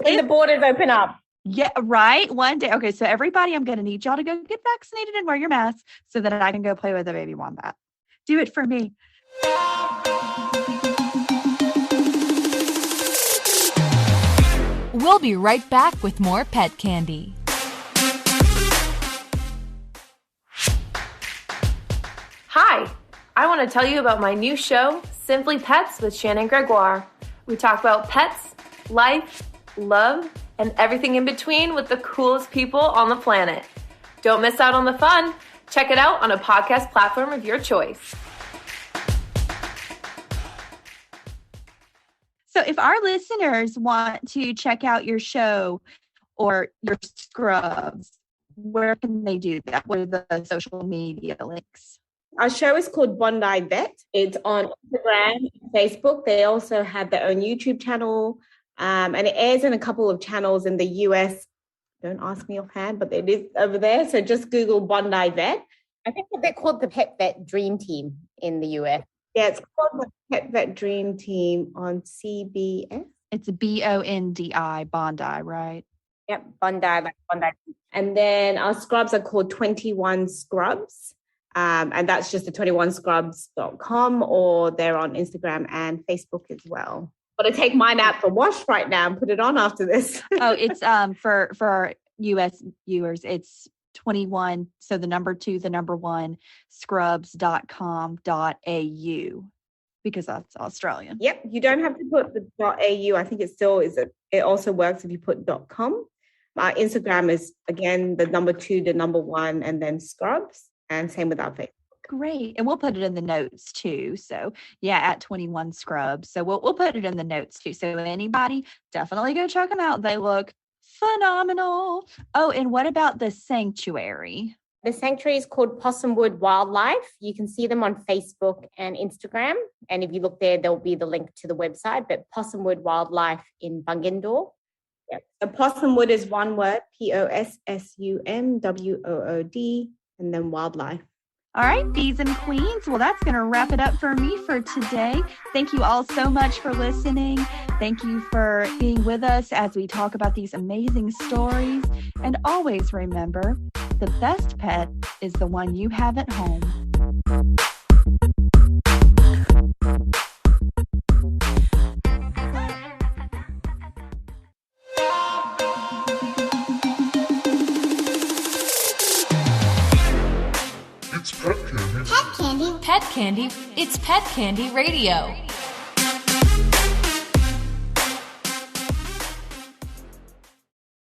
When the borders open up. Yeah, right. One day. Okay, so everybody, I'm going to need y'all to go get vaccinated and wear your masks so that I can go play with a baby wombat. Do it for me. We'll be right back with more pet candy. Hi, I want to tell you about my new show, Simply Pets with Shen and Gregoire. We talk about pets, life, love, and everything in between with the coolest people on the planet. Don't miss out on the fun. Check it out on a podcast platform of your choice. So if our listeners want to check out your show or your scrubs, where can they do that? What are the social media links? Our show is called Bondi Vet. It's on Instagram, Facebook. They also have their own YouTube channel, and it airs in a couple of channels in the US. Don't ask me offhand, but it is over there. So just Google Bondi Vet. I think they're called the Pet Vet Dream Team in the US. Yeah, it's called the Pet Vet Dream Team on CBS. It's BONDI, Bondi, right? Yep, Bondi, like Bondi. And then our scrubs are called 21 Scrubs. And that's just the 21scrubs.com, or they're on Instagram and Facebook as well. Got to take mine out for wash right now and put it on after this. Oh, it's for our US viewers, it's 21, so the number 2, the number 1, scrubs.com.au, because that's Australian. Yep, you don't have to put the .au. I think it still is. It also works if you put .com. Our Instagram is, again, the number 2, the number 1, and then scrubs. And same with our Facebook. Great. And we'll put it in the notes too. So yeah, at 21 Scrubs. So we'll put it in the notes too. So anybody, definitely go check them out. They look phenomenal. Oh, and what about the sanctuary? The sanctuary is called Possum Wood Wildlife. You can see them on Facebook and Instagram. And if you look there, there'll be the link to the website. But Possum Wood Wildlife in Bungendore. Yep. So Possum Wood is one word, POSSUMWOOD, and then wildlife. All right, bees and queens. Well, that's going to wrap it up for me for today. Thank you all so much for listening. Thank you for being with us as we talk about these amazing stories. And always remember, the best pet is the one you have at home. Pet Candy. It's Pet Candy Radio.